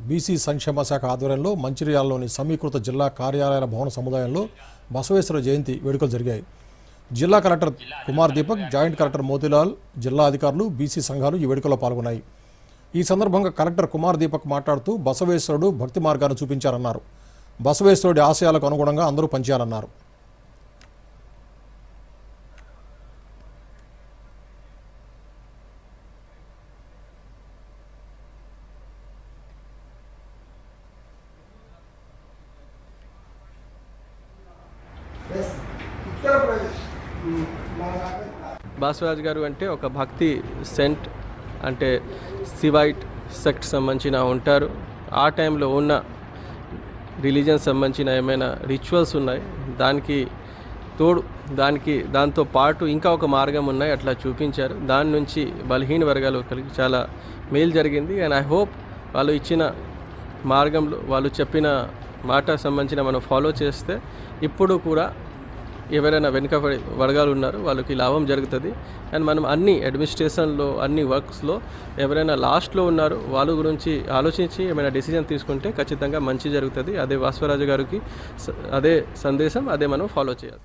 BC సంక్షేమ శాఖ ఆధ్వర్యంలో మంచిర్యాలలోని సమీకృత జిల్లా కార్యాలయాల భవన సముదాయంలో బసవేశ్వర జయంతి వేడుకలు జరిగాయి. జిల్లా collector Kumar Deepak, joint collector Motilal, జిల్లా అధికారులు, బీసీ సంఘాలు ఈ వేడుకలో పాల్గొన్నాయి. ఈ సందర్భంగా కలెక్టర్ కుమార్ దీపక్ మాట్లాడుతూ బసవేశ్వరుడు భక్తి మార్గాన్ని చూపించారన్నారు. బసవేశ్వరుడి ఆశయాలకు అనుగుణంగా అందరూ పనిచేయాలన్నారు. బాసవరాజు గారు అంటే ఒక భక్తి సెంట్, అంటే శివైట్ సెక్ట్ సంబంధించిన ఉంటారు. ఆ టైంలో ఉన్న రిలీజన్ సంబంధించిన ఏమైనా రిచువల్స్ ఉన్నాయి, దాంతో పాటు ఇంకా ఒక మార్గం ఉన్నాయి, అట్లా చూపించారు. దాని నుంచి బలహీన వర్గాలకు చాలా మేలు జరిగింది. అండ్ ఐ హోప్ వాళ్ళు ఇచ్చిన మార్గంలో వాళ్ళు చెప్పిన మాట సంబంధించిన మనం ఫాలో చేస్తే ఇప్పుడు కూడా ఎవరైనా వెనుకబడి వర్గాలు ఉన్నారో వాళ్ళకి లాభం జరుగుతుంది. అండ్ మనం అన్ని అడ్మినిస్ట్రేషన్లో అన్ని వర్క్స్లో ఎవరైనా లాస్ట్లో ఉన్నారో వాళ్ళ గురించి ఆలోచించి ఏమైనా డెసిజన్ తీసుకుంటే ఖచ్చితంగా మంచి జరుగుతుంది. అదే బసవరాజు గారికి అదే సందేశం, అదే మనం ఫాలో చేయాలి.